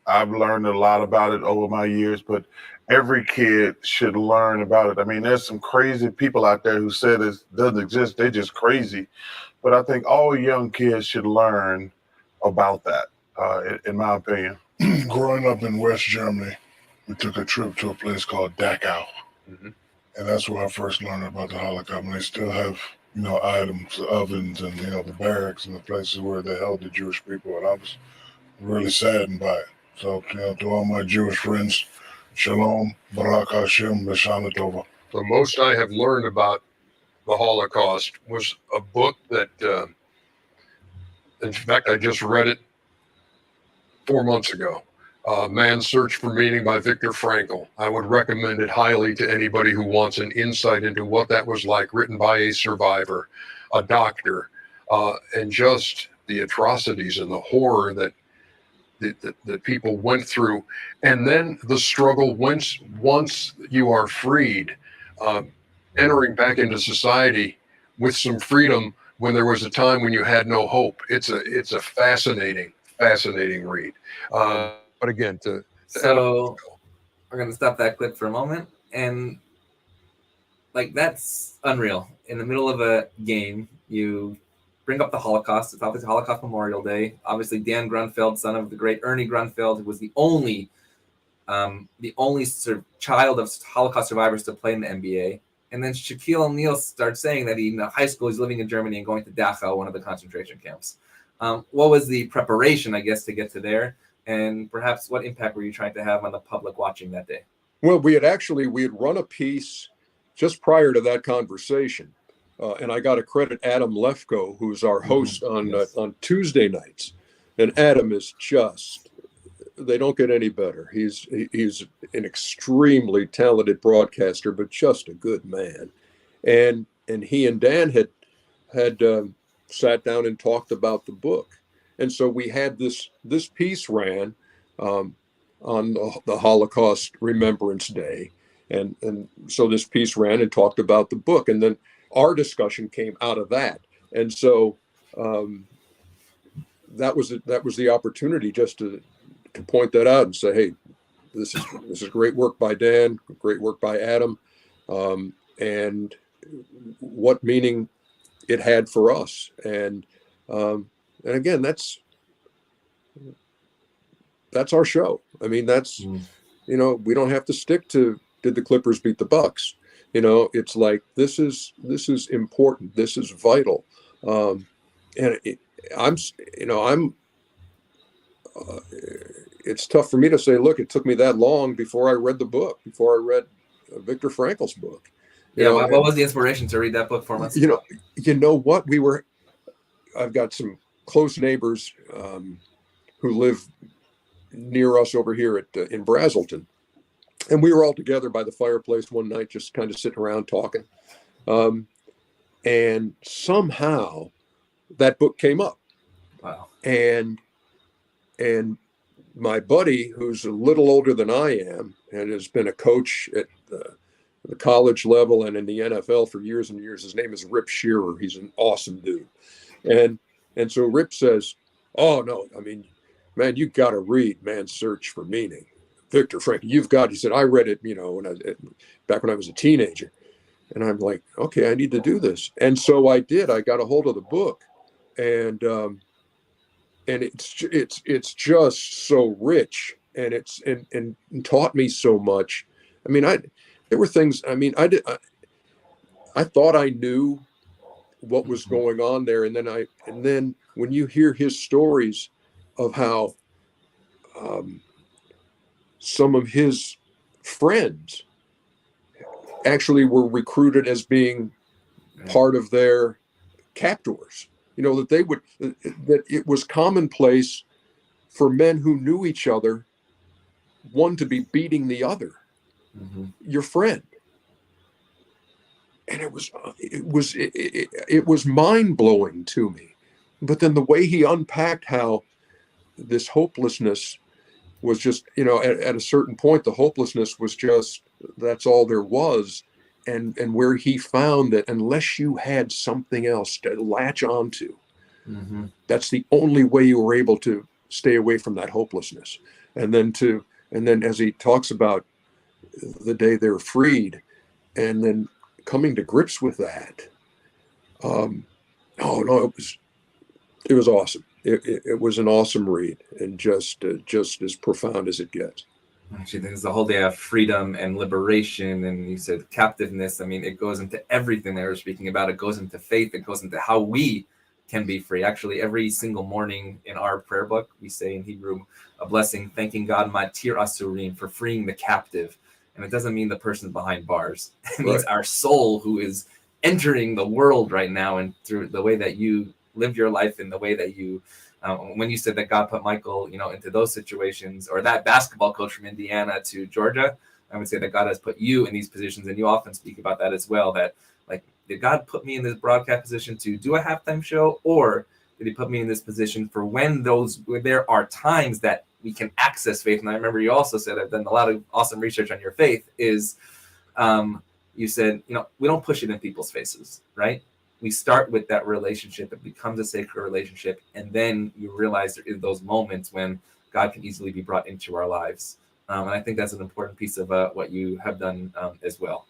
I've learned a lot about it over my years, but every kid should learn about it. I mean, there's some crazy people out there who said it doesn't exist. They're just crazy. But I think all young kids should learn about that, in my opinion. Growing up in West Germany, we took a trip to a place called Dachau. Mm-hmm. And that's where I first learned about the Holocaust. And they still have, items, ovens, and, the barracks and the places where they held the Jewish people. And I was really saddened by it. So, to all my Jewish friends, Shalom, Barak Hashem, B'Shana Tova. The most I have learned about the Holocaust was a book that, in fact, I just read it 4 months ago. Man's Search for Meaning by Viktor Frankl. I would recommend it highly to anybody who wants an insight into what that was like, written by a survivor, a doctor, and just the atrocities and the horror that people went through. And then the struggle once you are freed, entering back into society with some freedom when there was a time when you had no hope. It's a fascinating read. But again, so we're going to stop that clip for a moment. And that's unreal. In the middle of a game, you bring up the Holocaust. It's obviously Holocaust Memorial Day. Obviously, Dan Grunfeld, son of the great Ernie Grunfeld, who was the only sort of child of Holocaust survivors to play in the NBA. And then Shaquille O'Neal starts saying that in high school he's living in Germany and going to Dachau, one of the concentration camps. What was the preparation, I guess, to get to there? And perhaps what impact were you trying to have on the public watching that day? Well, we had run a piece just prior to that conversation. And I got to credit Adam Lefko, who's our host on Tuesday nights. And Adam is they don't get any better. He's an extremely talented broadcaster, but just a good man. And he and Dan had sat down and talked about the book. And so we had this piece ran on the Holocaust Remembrance Day. And so this piece ran and talked about the book. And then our discussion came out of that. And so that was the opportunity just to point that out and say, hey, this is great work by Dan, great work by Adam, and what meaning it had for us. And again, that's our show. I mean, we don't have to stick to did the Clippers beat the Bucks. It's like this is important. This is vital. It's tough for me to say, look, it took me that long before I read the book, before I read Viktor Frankl's book. What was the inspiration to read that book 4 months ago? You know what? I've got some close neighbors who live near us over here in Brazelton. And we were all together by the fireplace one night, just kind of sitting around talking. And somehow that book came up. Wow. And my buddy, who's a little older than I am and has been a coach at the college level and in the NFL for years and years, his name is Rip Shearer. He's an awesome dude. And so Rip says, oh, no, I mean, man, you got to read Man's Search for Meaning. Viktor Frankl, he said, I read it, back when I was a teenager. And I'm like, okay, I need to do this. And so I did. I got a hold of the book, and it's just so rich, and it's taught me so much. I mean, there were things. I mean, I thought I knew what was going on there, and then when you hear his stories of how some of his friends actually were recruited as being part of their captors, that they would, that it was commonplace for men who knew each other, one to be beating the other, your friend. And it was mind blowing to me. But then the way he unpacked how this hopelessness was just, at a certain point, the hopelessness was just, that's all there was. And where he found that unless you had something else to latch onto, that's the only way you were able to stay away from that hopelessness. And then as he talks about the day they're freed, and then coming to grips with that, it was awesome. It was an awesome read, and just as profound as it gets. Actually, there's the whole day of freedom and liberation, and you said captiveness. I mean, it goes into everything they were speaking about. It goes into faith. It goes into how we can be free. Actually, every single morning in our prayer book, we say in Hebrew a blessing, thanking God, Matir Asurim, for freeing the captive. And it doesn't mean the person behind bars. It means our soul who is entering the world right now, and through the way that you live your life, and the way that you, when you said that God put Michael, into those situations, or that basketball coach from Indiana to Georgia, I would say that God has put you in these positions, and you often speak about that as well, that like, did God put me in this broadcast position to do a halftime show, or did he put me in this position for when there are times that we can access faith? And I remember you also said, I've done a lot of awesome research on your faith, is you said, we don't push it in people's faces, right? We start with that relationship. It becomes a sacred relationship. And then you realize there is those moments when God can easily be brought into our lives. And I think that's an important piece of what you have done as well.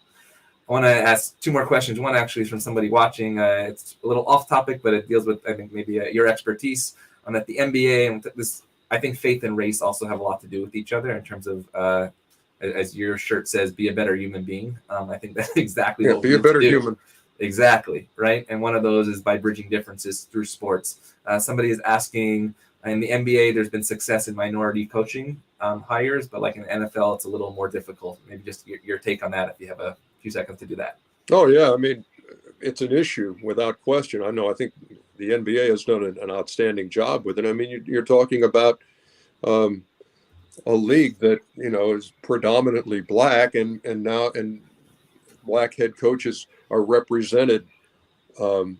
I want to ask two more questions. One actually is from somebody watching. It's a little off topic, but it deals with, I think, maybe your expertise on that the NBA and this. I think faith and race also have a lot to do with each other in terms of, as your shirt says, be a better human being. I think that's exactly what be a better human. Exactly, right? And one of those is by bridging differences through sports. Somebody is asking, in the NBA, there's been success in minority coaching hires, but like in the NFL, it's a little more difficult. Maybe just your take on that, if you have a few seconds to do that. Oh, yeah. I mean, it's an issue without question. I think the NBA has done an outstanding job with it. I mean, you're talking about a league that, is predominantly black, and now black head coaches are represented around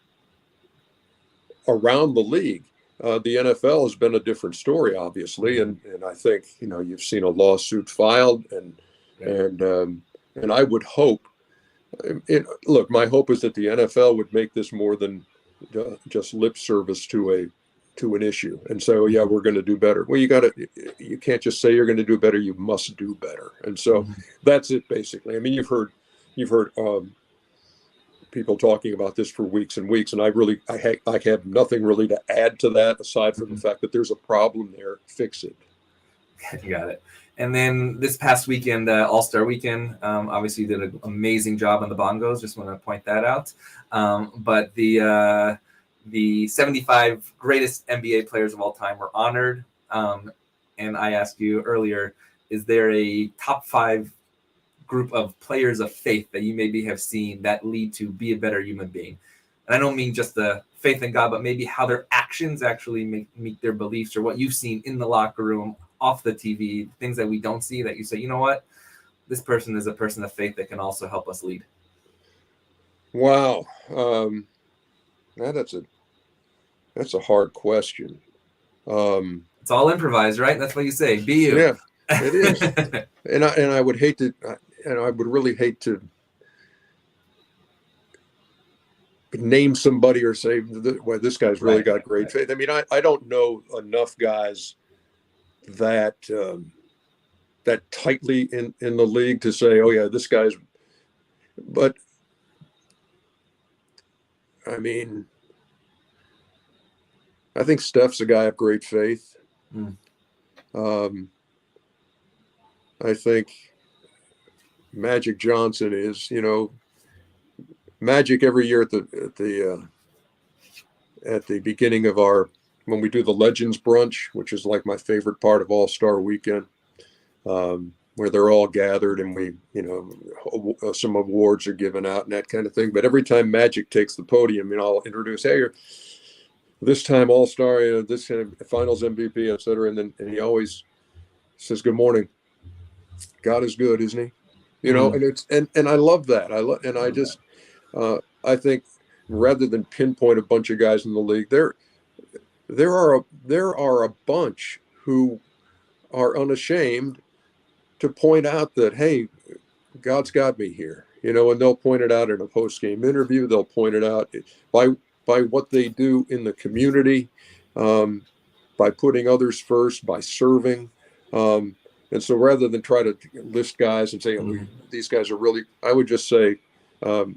the league. The NFL has been a different story, obviously, and I think you've seen a lawsuit filed, and I would hope. Look, my hope is that the NFL would make this more than just lip service to an issue, and so we're going to do better. Well, you can't just say you're going to do better; you must do better, and so that's it basically. I mean, you've heard people talking about this for weeks and weeks, and I have nothing really to add to that aside from the fact that there's a problem there. Fix it. You got it. And then this past weekend, All-Star Weekend, obviously you did an amazing job on the bongos. Just want to point that out. But the 75 greatest NBA players of all time were honored. And I asked you earlier, is there a top 5 group of players of faith that you maybe have seen that lead to be a better human being? And I don't mean just the faith in God, but maybe how their actions actually meet their beliefs, or what you've seen in the locker room, off the TV, things that we don't see, that you say, you know what, this person is a person of faith that can also help us lead. Wow. That's a hard question. It's all improvised, right? That's what you say. Be you. Yeah, it is. and I would hate to, and I would really hate to name somebody or say, well, this guy's really got great faith. I mean, I don't know enough guys that tightly in the league to say, oh yeah, this guy's, but I mean, I think Steph's a guy of great faith. I think Magic Johnson is, Magic every year at the beginning of when we do the Legends Brunch, which is like my favorite part of All-Star Weekend, where they're all gathered and we, some awards are given out and that kind of thing. But every time Magic takes the podium, I'll introduce, hey, this time All-Star, this Finals MVP, et cetera. And he always says, "Good morning. God is good, isn't he?" And I love that. I think rather than pinpoint a bunch of guys in the league, there are a bunch who are unashamed to point out that, hey, God's got me here, and they'll point it out in a post-game interview. They'll point it out by what they do in the community, by putting others first, by serving. And so rather than try to list guys and say, these guys are really, I would just say the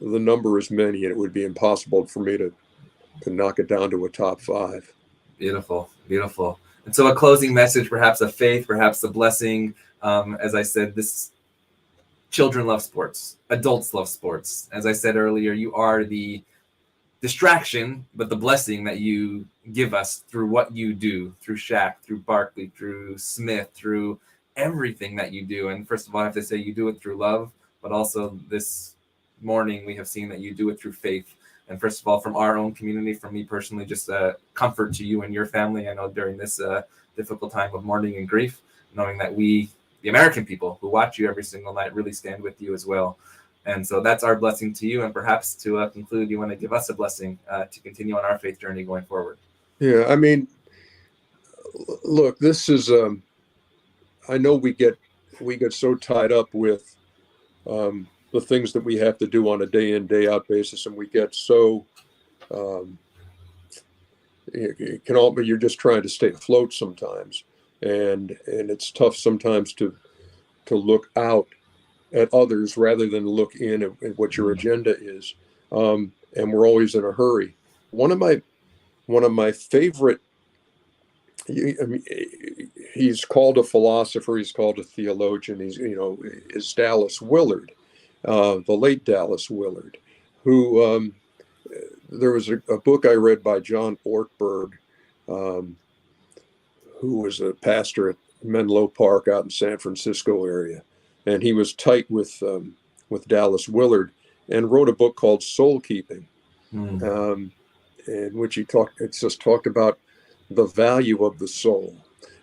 number is many, and it would be impossible for me to knock it down to a top 5. Beautiful, beautiful. And so a closing message, perhaps of faith, perhaps a blessing. As I said, children love sports. Adults love sports. As I said earlier, you are the distraction, but the blessing that you give us through what you do, through Shaq, through Barkley, through Smith, through everything that you do. And first of all, I have to say you do it through love, but also this morning we have seen that you do it through faith. And first of all, from our own community, from me personally, just comfort to you and your family. I know during this difficult time of mourning and grief, knowing that we, the American people who watch you every single night, really stand with you as well. And so that's our blessing to you. And perhaps to conclude, you want to give us a blessing to continue on our faith journey going forward. Yeah, I mean, look, this is, I know we get so tied up with the things that we have to do on a day in, day out basis. And we get so, you're just trying to stay afloat sometimes. And it's tough sometimes to look out at others rather than look in at what your agenda is. And we're always in a hurry. One of my favorite, he's called a philosopher, he's called a theologian, is Dallas Willard, the late Dallas Willard, who, there was a book I read by John Ortberg, who was a pastor at Menlo Park out in San Francisco area. And he was tight with Dallas Willard and wrote a book called Soul Keeping, in which it just talked about the value of the soul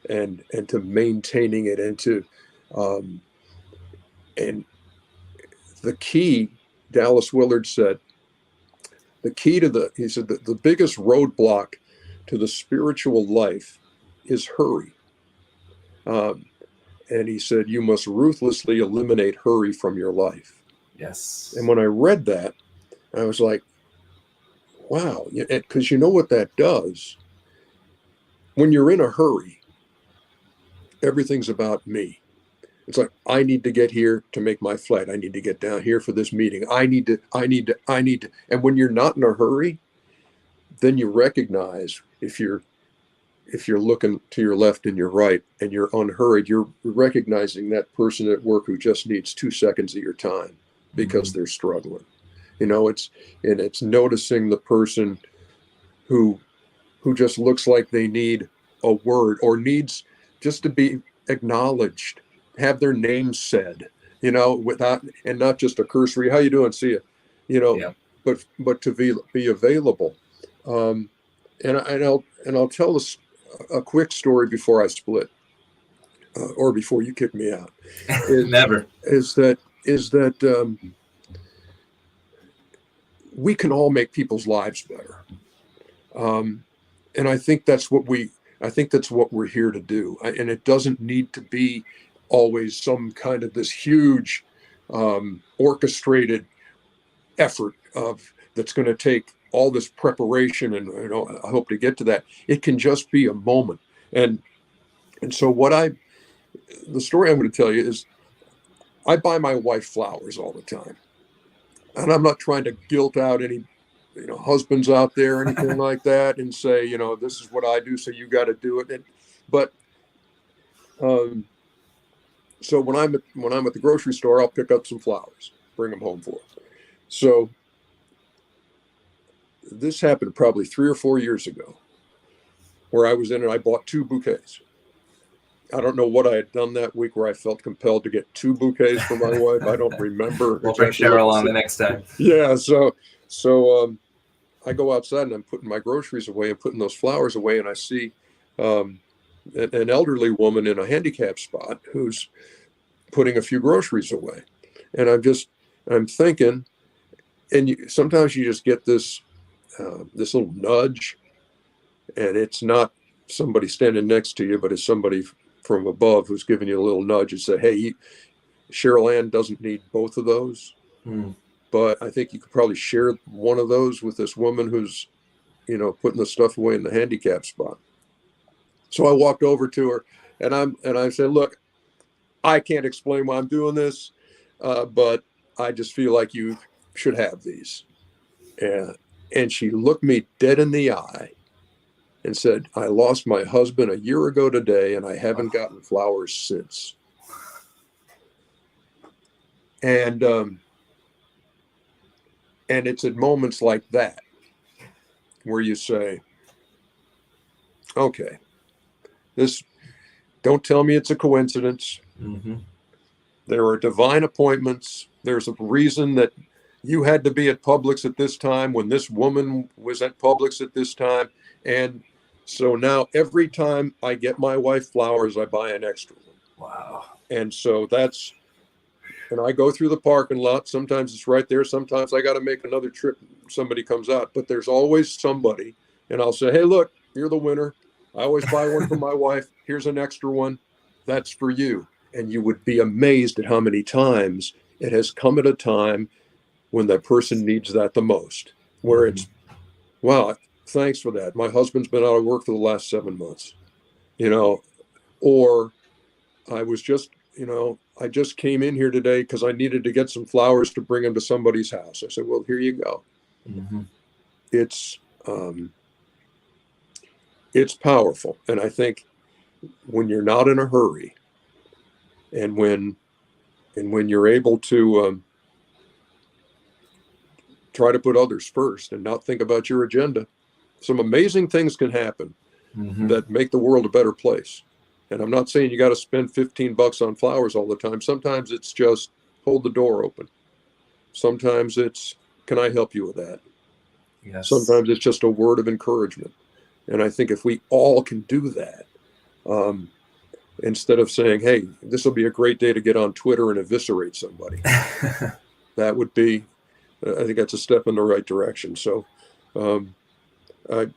and to maintaining it and the key, Dallas Willard said, the key to the biggest roadblock to the spiritual life is hurry. And he said, you must ruthlessly eliminate hurry from your life. Yes. And when I read that, I was like, wow, because you know what that does? When you're in a hurry, everything's about me. It's like, I need to get here to make my flight. I need to get down here for this meeting. I need to. And when you're not in a hurry, then you recognize if you're looking to your left and your right and you're unhurried, you're recognizing that person at work who just needs 2 seconds of your time because they're struggling. It's noticing the person who just looks like they need a word or needs just to be acknowledged, have their name said, without, and not just a cursory, how you doing? See you, but to be available. And I'll tell us a quick story before I split, or before you kick me out. Never. Is that we can all make people's lives better, and I think that's what we're here to do. And it doesn't need to be always some kind of this huge orchestrated effort that's going to take all this preparation, and I hope to get to that. It can just be a moment. And so the story I'm going to tell you is I buy my wife flowers all the time. And I'm not trying to guilt out any husbands out there or anything like that and say, this is what I do, so you got to do it. So when I'm at the grocery store, I'll pick up some flowers, bring them home for her. So this happened probably 3 or 4 years ago, where I was in and I bought 2 bouquets. I don't know what I had done that week where I felt compelled to get 2 bouquets for my wife. I don't remember. We'll bring Cheryl on the next time. Yeah. So I go outside and I'm putting my groceries away and putting those flowers away, and I see an elderly woman in a handicap spot who's putting a few groceries away. And I'm thinking, and sometimes you just get this little nudge, and it's not somebody standing next to you, but it's somebody from above who's giving you a little nudge and say, hey, Cheryl Ann doesn't need both of those. But I think you could probably share one of those with this woman who's, putting the stuff away in the handicap spot. So I walked over to her and I said, look, I can't explain why I'm doing this, but I just feel like you should have these. And she looked me dead in the eye and said, I lost my husband a year ago today, and I haven't gotten flowers since. And it's at moments like that where you say, okay, don't tell me it's a coincidence. There are divine appointments. There's a reason that you had to be at Publix at this time when this woman was at Publix at this time. And so now every time I get my wife flowers, I buy an extra one. Wow. And so and I go through the parking lot. Sometimes it's right there. Sometimes I got to make another trip. Somebody comes out, but there's always somebody. And I'll say, hey, look, you're the winner. I always buy one for my wife. Here's an extra one. That's for you. And you would be amazed at how many times it has come at a time when that person needs that the most, where it's, wow, thanks for that. My husband's been out of work for the last 7 months, or I was just, I just came in here today because I needed to get some flowers to bring them to somebody's house. I said, well, here you go. It's powerful. And I think when you're not in a hurry, and when you're able to try to put others first and not think about your agenda, some amazing things can happen that make the world a better place. And I'm not saying you got to spend $15 on flowers all the time. Sometimes it's just hold the door open. Sometimes it's, can I help you with that? Yes. Sometimes it's just a word of encouragement. And I think if we all can do that, instead of saying, hey, this will be a great day to get on Twitter and eviscerate somebody, that would be, I think that's a step in the right direction. So the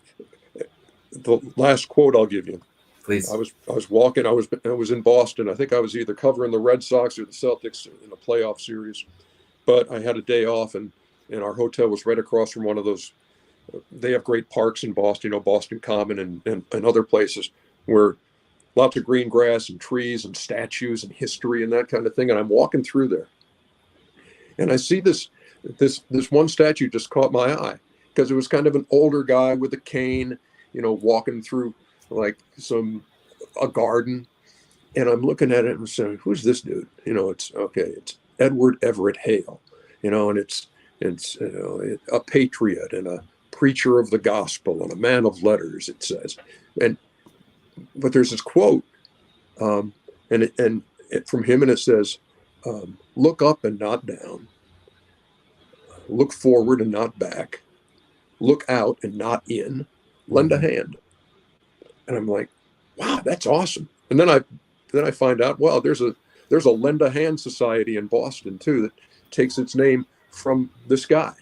last quote I'll give you. Please. I was walking, I was in Boston. I think I was either covering the Red Sox or the Celtics in a playoff series, but I had a day off, and our hotel was right across from one of those. They have great parks in Boston, Boston Common and other places where lots of green grass and trees and statues and history and that kind of thing. And I'm walking through there, and I see this one statue just caught my eye because it was kind of an older guy with a cane, walking through like a garden. And I'm looking at it and saying, who's this dude? It's Edward Everett Hale, and it's a patriot and a preacher of the gospel and a man of letters, it says. But there's this quote, from him, and it says, look up and not down, look forward and not back, look out and not in, lend a hand. And I'm like, wow, that's awesome. And then I find out, well, there's a lend a hand society in Boston too that takes its name from this guy.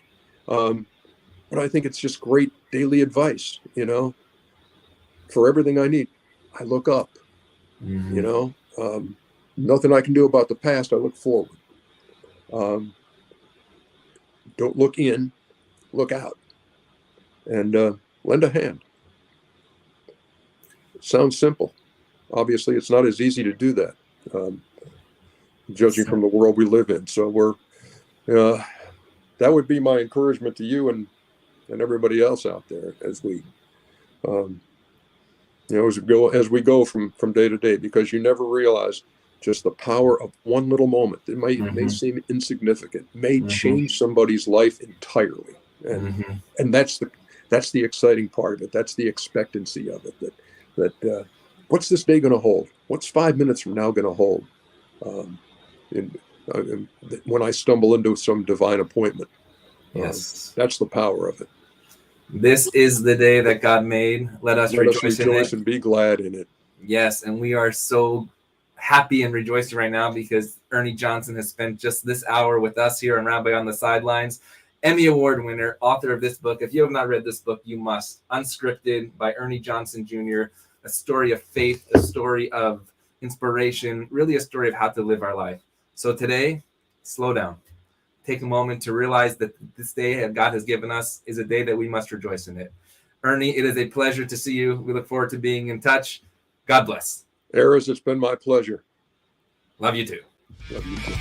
But I think it's just great daily advice, for everything I need. I look up, nothing I can do about the past. I look forward. Don't look in, look out, and lend a hand. It sounds simple. Obviously, it's not as easy to do that, judging from the world we live in. So that would be my encouragement to you and everybody else out there as we, as we go from day to day, because you never realize just the power of one little moment. It may seem insignificant, may change somebody's life entirely, and that's the exciting part of it. That's the expectancy of it. That what's this day going to hold? What's 5 minutes from now going to hold? When I stumble into some divine appointment, yes, that's the power of it. This is the day that God made. Let us rejoice in it. And be glad in it. Yes, and we are so happy and rejoicing right now because Ernie Johnson has spent just this hour with us here on Rabbi on the Sidelines. Emmy Award winner, author of this book. If you have not read this book, you must. Unscripted by Ernie Johnson Jr., a story of faith, a story of inspiration, really a story of how to live our life. So today, slow down. Take a moment to realize that this day that God has given us is a day that we must rejoice in it. Ernie, it is a pleasure to see you. We look forward to being in touch. God bless. Erez, it's been my pleasure. Love you too. Love you too.